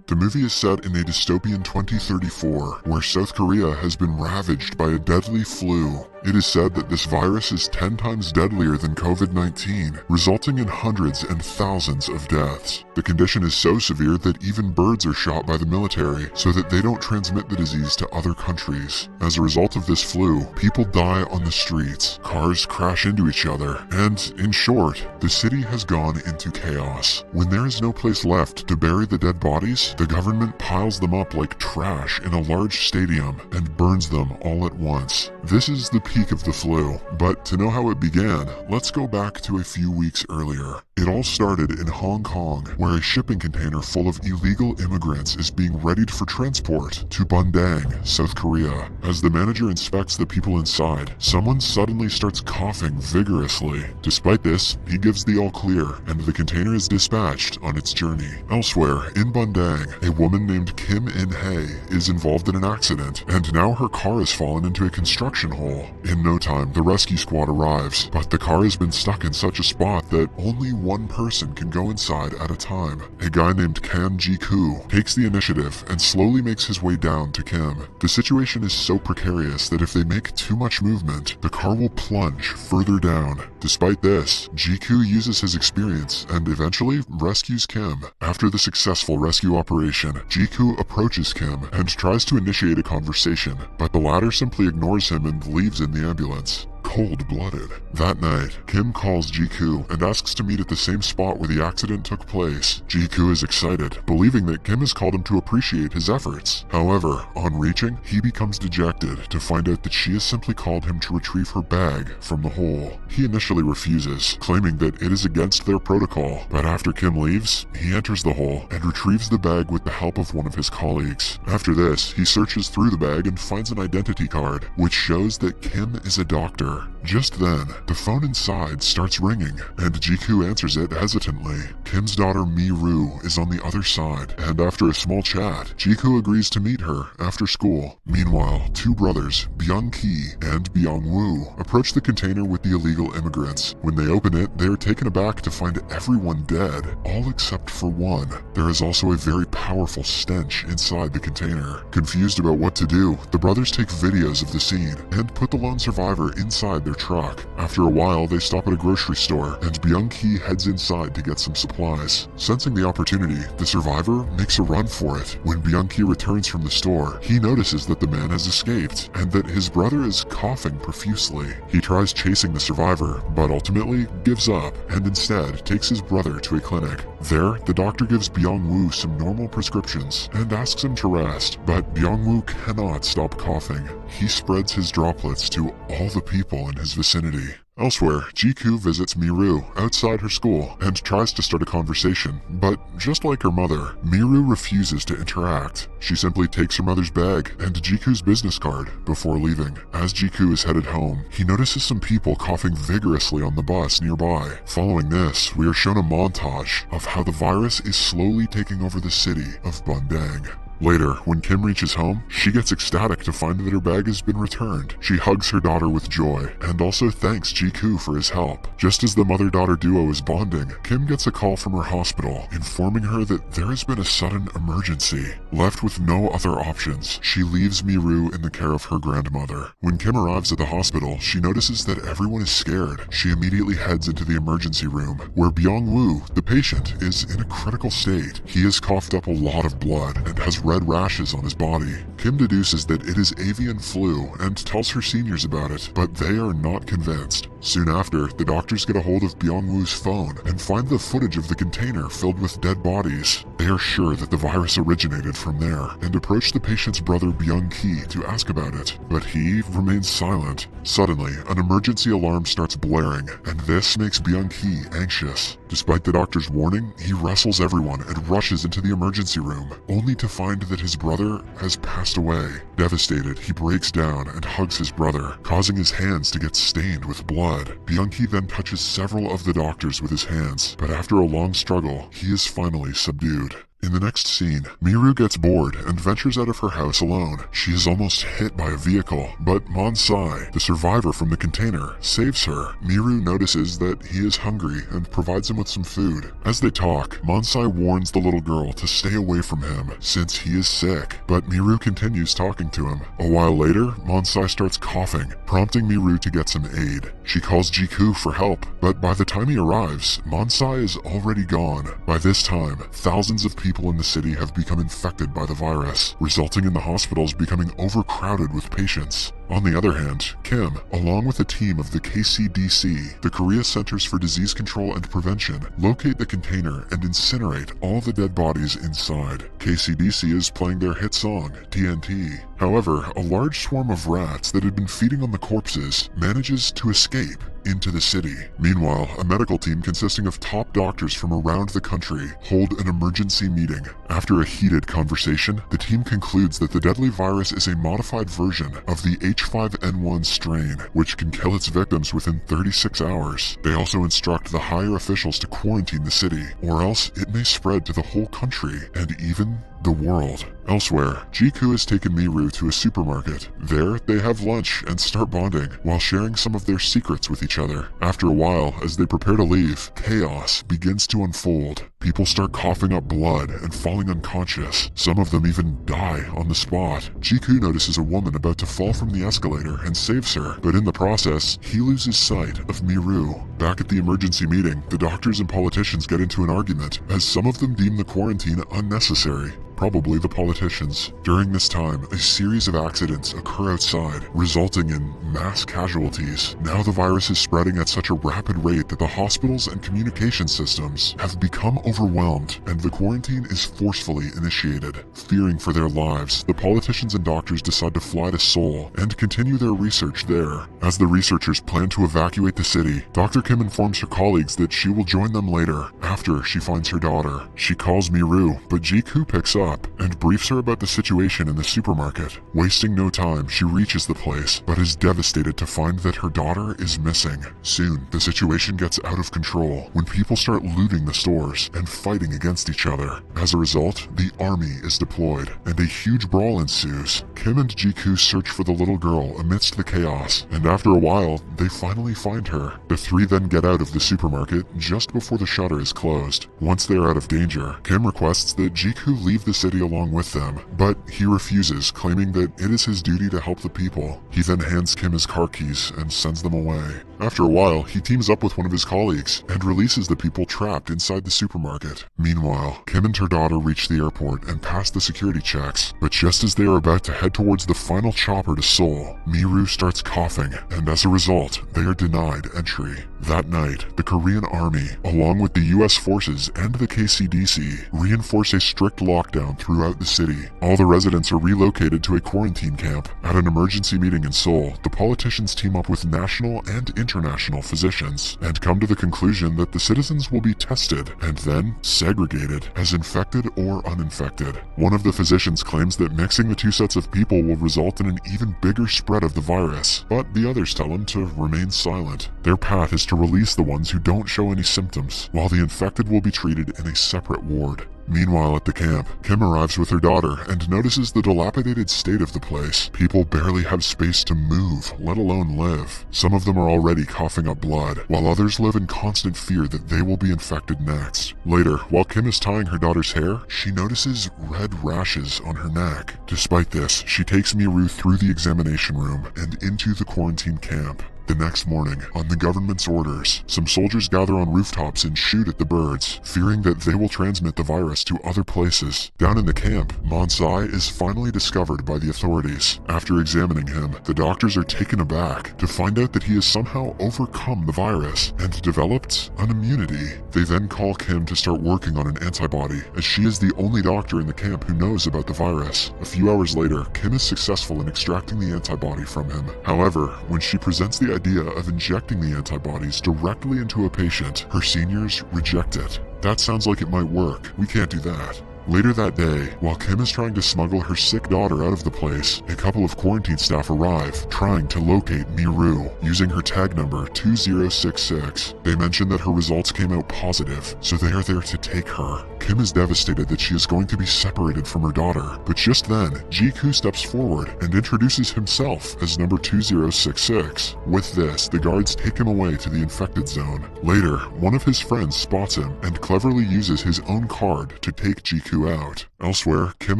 The movie is set in a dystopian 2034, where South Korea has been ravaged by a deadly flu. It is said that this virus is 10 times deadlier than COVID-19, resulting in hundreds and thousands of deaths. The condition is so severe that even birds are shot by the military so that they don't transmit the disease to other countries. As a result of this flu, people die on the streets, cars crash into each other, and, in short, the city has gone into chaos. When there is no place left to bury the dead bodies, the government piles them up like trash in a large stadium and burns them all at once. This is the peak of the flu, but to know how it began, let's go back to a few weeks earlier. It all started in Hong Kong, where a shipping container full of illegal immigrants is being readied for transport to Bundang, South Korea. As the manager inspects the people inside, someone suddenly starts coughing vigorously. Despite this, he gives the all clear, and the container is dispatched on its journey. Elsewhere, in Bundang, a woman named Kim In-hae is involved in an accident, and now her car has fallen into a construction hole. In no time, the rescue squad arrives, but the car has been stuck in such a spot that only one person can go inside at a time. A guy named Kan Ji-koo takes the initiative and slowly makes his way down to Kim. The situation is so precarious that if they make too much movement, the car will plunge further down. Despite this, Ji-koo uses his experience and eventually rescues Kim. After the successful rescue operation, Ji-koo approaches Kim and tries to initiate a conversation, but the latter simply ignores him and leaves in the ambulance. Cold-blooded. That night, Kim calls Ji-koo and asks to meet at the same spot where the accident took place. Ji-koo is excited, believing that Kim has called him to appreciate his efforts. However, on reaching, he becomes dejected to find out that she has simply called him to retrieve her bag from the hole. He initially refuses, claiming that it is against their protocol, but after Kim leaves, he enters the hole and retrieves the bag with the help of one of his colleagues. After this, he searches through the bag and finds an identity card, which shows that Kim is a doctor. Just then, the phone inside starts ringing, and Ji-koo answers it hesitantly. Kim's daughter Mi-ru is on the other side, and after a small chat, Ji-koo agrees to meet her after school. Meanwhile, two brothers, Byung-ki and Byung-woo, approach the container with the illegal immigrants. When they open it, they are taken aback to find everyone dead, all except for one. There is also a very powerful stench inside the container. Confused about what to do, the brothers take videos of the scene and put the lone survivor inside their truck. After a while, they stop at a grocery store, and Byung-ki heads inside to get some supplies. Sensing the opportunity, the survivor makes a run for it. When Byung-ki returns from the store, he notices that the man has escaped, and that his brother is coughing profusely. He tries chasing the survivor, but ultimately gives up, and instead takes his brother to a clinic. There, the doctor gives Byung-woo some normal prescriptions, and asks him to rest, but Byung-woo cannot stop coughing. He spreads his droplets to all the people in his vicinity. Elsewhere, Ji-koo visits Mi-ru outside her school and tries to start a conversation, but just like her mother, Mi-ru refuses to interact. She simply takes her mother's bag and Ji-koo's business card before leaving. As Ji-koo is headed home, he notices some people coughing vigorously on the bus nearby. Following this, we are shown a montage of how the virus is slowly taking over the city of Bundang. Later, when Kim reaches home, she gets ecstatic to find that her bag has been returned. She hugs her daughter with joy, and also thanks Ji-koo for his help. Just as the mother-daughter duo is bonding, Kim gets a call from her hospital, informing her that there has been a sudden emergency. Left with no other options, she leaves Mi-ru in the care of her grandmother. When Kim arrives at the hospital, she notices that everyone is scared. She immediately heads into the emergency room, where Byung-woo, the patient, is in a critical state. He has coughed up a lot of blood and has red rashes on his body. Kim deduces that it is avian flu and tells her seniors about it, but they are not convinced. Soon after, the doctors get a hold of Byung-woo's phone and find the footage of the container filled with dead bodies. They are sure that the virus originated from there and approach the patient's brother Byung-ki to ask about it, but he remains silent. Suddenly, an emergency alarm starts blaring, and this makes Byung-ki anxious. Despite the doctor's warning, he wrestles everyone and rushes into the emergency room, only to find that his brother has passed away. Devastated, he breaks down and hugs his brother, causing his hands to get stained with blood. Byung-ki then touches several of the doctors with his hands, but after a long struggle, he is finally subdued. In the next scene, Miru gets bored and ventures out of her house alone. She is almost hit by a vehicle, but Monsai, the survivor from the container, saves her. Miru notices that he is hungry and provides him with some food. As they talk, Monsai warns the little girl to stay away from him since he is sick, but Miru continues talking to him. A while later, Monsai starts coughing, prompting Miru to get some aid. She calls Jiku for help, but by the time he arrives, Monsai is already gone. By this time, thousands of people in the city have become infected by the virus, resulting in the hospitals becoming overcrowded with patients. On the other hand, Kim, along with a team of the KCDC, the Korea Centers for Disease Control and Prevention, locate the container and incinerate all the dead bodies inside. KCDC is playing their hit song, TNT. However, a large swarm of rats that had been feeding on the corpses manages to escape into the city. Meanwhile, a medical team consisting of top doctors from around the country hold an emergency meeting. After a heated conversation, the team concludes that the deadly virus is a modified version of the H5N1 strain, which can kill its victims within 36 hours. They also instruct the higher officials to quarantine the city, or else it may spread to the whole country and even the world. Elsewhere, Jiku has taken Miru to a supermarket. There, they have lunch and start bonding while sharing some of their secrets with each other. After a while, as they prepare to leave, chaos begins to unfold. People start coughing up blood and falling unconscious. Some of them even die on the spot. Jiku notices a woman about to fall from the escalator and saves her, but in the process, he loses sight of Miru. Back at the emergency meeting, the doctors and politicians get into an argument, as some of them deem the quarantine unnecessary. Probably the politicians. During this time, a series of accidents occur outside, resulting in mass casualties. Now the virus is spreading at such a rapid rate that the hospitals and communication systems have become overwhelmed, and the quarantine is forcefully initiated. Fearing for their lives, the politicians and doctors decide to fly to Seoul and continue their research there. As the researchers plan to evacuate the city, Dr. Kim informs her colleagues that she will join them later, after she finds her daughter. She calls Miru, but Jiku picks up and briefs her about the situation in the supermarket. Wasting no time, she reaches the place, but is devastated to find that her daughter is missing. Soon, the situation gets out of control when people start looting the stores and fighting against each other. As a result, the army is deployed, and a huge brawl ensues. Kim and Jiku search for the little girl amidst the chaos, and after a while, they finally find her. The three then get out of the supermarket just before the shutter is closed. Once they are out of danger, Kim requests that Jiku leave the city along with them, but he refuses, claiming that it is his duty to help the people. He then hands Kim his car keys and sends them away. After a while, he teams up with one of his colleagues and releases the people trapped inside the supermarket. Meanwhile, Kim and her daughter reach the airport and pass the security checks, but just as they are about to head towards the final chopper to Seoul, Miru starts coughing, and as a result, they are denied entry. That night, the Korean army, along with the US forces and the KCDC, reinforce a strict lockdown throughout the city. All the residents are relocated to a quarantine camp. At an emergency meeting in Seoul, the politicians team up with national and international physicians and come to the conclusion that the citizens will be tested and then segregated as infected or uninfected. One of the physicians claims that mixing the two sets of people will result in an even bigger spread of the virus, but the others tell him to remain silent. Their path is to release the ones who don't show any symptoms, while the infected will be treated in a separate ward. Meanwhile at the camp, Kim arrives with her daughter and notices the dilapidated state of the place. People barely have space to move, let alone live. Some of them are already coughing up blood, while others live in constant fear that they will be infected next. Later, while Kim is tying her daughter's hair, she notices red rashes on her neck. Despite this, she takes Miru through the examination room and into the quarantine camp. The next morning, on the government's orders, some soldiers gather on rooftops and shoot at the birds, fearing that they will transmit the virus to other places. Down in the camp, Monsai is finally discovered by the authorities. After examining him, the doctors are taken aback to find out that he has somehow overcome the virus and developed an immunity. They then call Kim to start working on an antibody, as she is the only doctor in the camp who knows about the virus. A few hours later, Kim is successful in extracting the antibody from him. However, when she presents the idea of injecting the antibodies directly into a patient, her seniors reject it. That sounds like it might work. We can't do that. Later that day, while Kim is trying to smuggle her sick daughter out of the place, a couple of quarantine staff arrive, trying to locate Miru, using her tag number 2066. They mention that her results came out positive, so they are there to take her. Kim is devastated that she is going to be separated from her daughter, but just then, Jiku steps forward and introduces himself as number 2066. With this, the guards take him away to the infected zone. Later, one of his friends spots him and cleverly uses his own card to take Jiku out. Elsewhere, Kim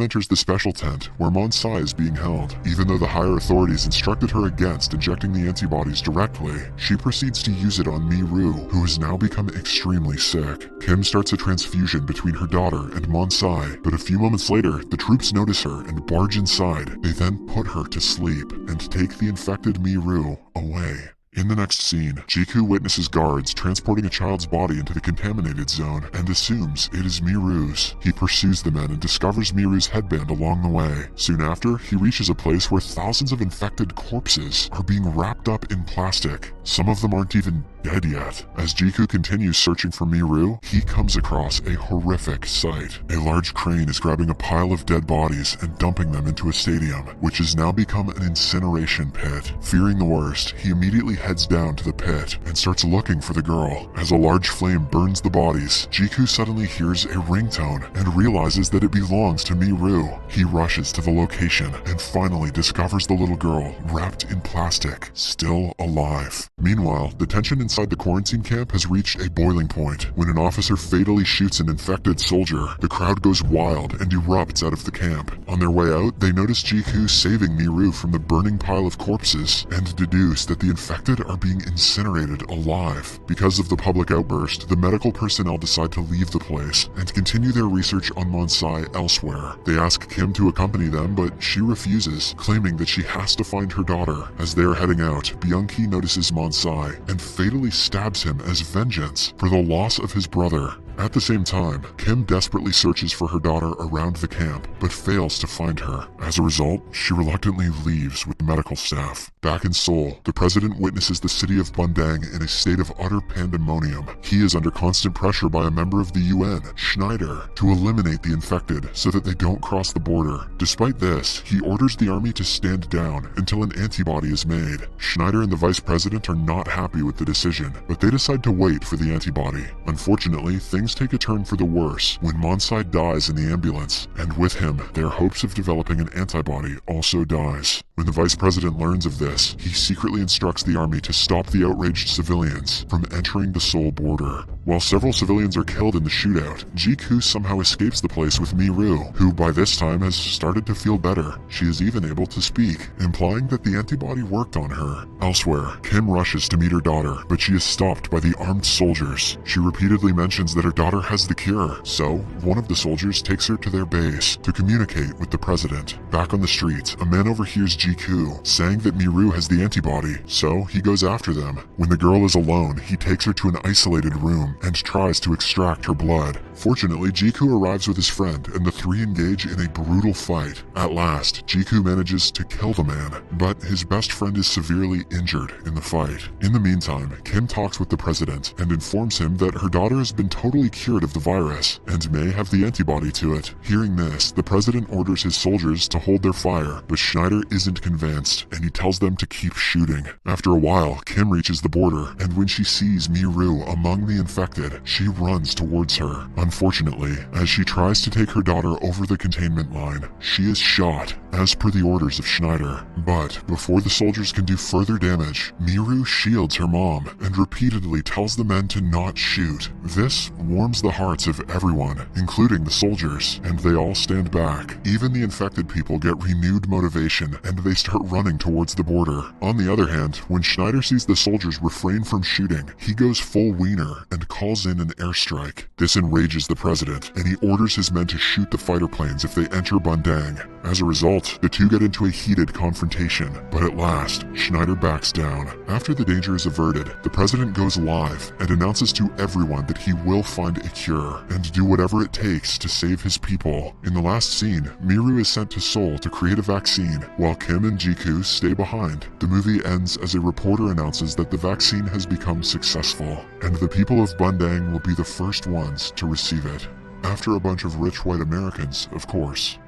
enters the special tent where Monsai is being held. Even though the higher authorities instructed her against injecting the antibodies directly, she proceeds to use it on Miru, who has now become extremely sick. Kim starts a transfusion between her daughter and Monsai, but a few moments later, the troops notice her and barge inside. They then put her to sleep and take the infected Miru away. In the next scene, Jiku witnesses guards transporting a child's body into the contaminated zone and assumes it is Miru's. He pursues the men and discovers Miru's headband along the way. Soon after, he reaches a place where thousands of infected corpses are being wrapped up in plastic. Some of them aren't even dead yet. As Jiku continues searching for Miru, he comes across a horrific sight. A large crane is grabbing a pile of dead bodies and dumping them into a stadium, which has now become an incineration pit. Fearing the worst, he immediately heads down to the pit and starts looking for the girl. As a large flame burns the bodies, Jiku suddenly hears a ringtone and realizes that it belongs to Miru. He rushes to the location and finally discovers the little girl wrapped in plastic, still alive. Meanwhile, the tension inside the quarantine camp has reached a boiling point. When an officer fatally shoots an infected soldier, the crowd goes wild and erupts out of the camp. On their way out, they notice Jiku saving Miru from the burning pile of corpses and deduce that the infected are being incinerated alive. Because of the public outburst, the medical personnel decide to leave the place and continue their research on Monsai elsewhere. They ask Kim to accompany them, but she refuses, claiming that she has to find her daughter. As they are heading out, Byung-ki notices Monsai and fatally stabs him as vengeance for the loss of his brother. At the same time, Kim desperately searches for her daughter around the camp, but fails to find her. As a result, she reluctantly leaves with the medical staff. Back in Seoul, the president witnesses the city of Bundang in a state of utter pandemonium. He is under constant pressure by a member of the UN, Schneider, to eliminate the infected so that they don't cross the border. Despite this, he orders the army to stand down until an antibody is made. Schneider and the vice president are not happy with the decision, but they decide to wait for the antibody. Unfortunately, things take a turn for the worse when Monsai dies in the ambulance, and with him, their hopes of developing an antibody also dies. When the vice president learns of this, he secretly instructs the army to stop the outraged civilians from entering the Seoul border. While several civilians are killed in the shootout, Jiku somehow escapes the place with Miru, who by this time has started to feel better. She is even able to speak, implying that the antibody worked on her. Elsewhere, Kim rushes to meet her daughter, but she is stopped by the armed soldiers. She repeatedly mentions that her daughter has the cure, so one of the soldiers takes her to their base to communicate with the president. Back on the streets, a man overhears Jiku saying that Miru has the antibody, so he goes after them. When the girl is alone, he takes her to an isolated room and tries to extract her blood. Fortunately, Jiku arrives with his friend and the three engage in a brutal fight. At last, Jiku manages to kill the man, but his best friend is severely injured in the fight. In the meantime, Kim talks with the president and informs him that her daughter has been totally cured of the virus and may have the antibody to it. Hearing this, the president orders his soldiers to hold their fire, but Schneider isn't convinced and he tells them to keep shooting. After a while, Kim reaches the border, and when she sees Miru among the infected, she runs towards her. Unfortunately, as she tries to take her daughter over the containment line, she is shot, as per the orders of Schneider. But before the soldiers can do further damage, Miru shields her mom and repeatedly tells the men to not shoot. This warms the hearts of everyone, including the soldiers, and they all stand back. Even the infected people get renewed motivation and they start running towards the border. On the other hand, when Schneider sees the soldiers refrain from shooting, he goes full wiener and calls in an airstrike. This enrages the president, and he orders his men to shoot the fighter planes if they enter Bundang. As a result, the two get into a heated confrontation, but at last, Schneider backs down. After the danger is averted, the president goes live and announces to everyone that he will find a cure and do whatever it takes to save his people. In the last scene, Miru is sent to Seoul to create a vaccine, while Kim and Jiku stay behind. The movie ends as a reporter announces that the vaccine has become successful, and the people of Bundang will be the first ones to receive it. After a bunch of rich white Americans, of course.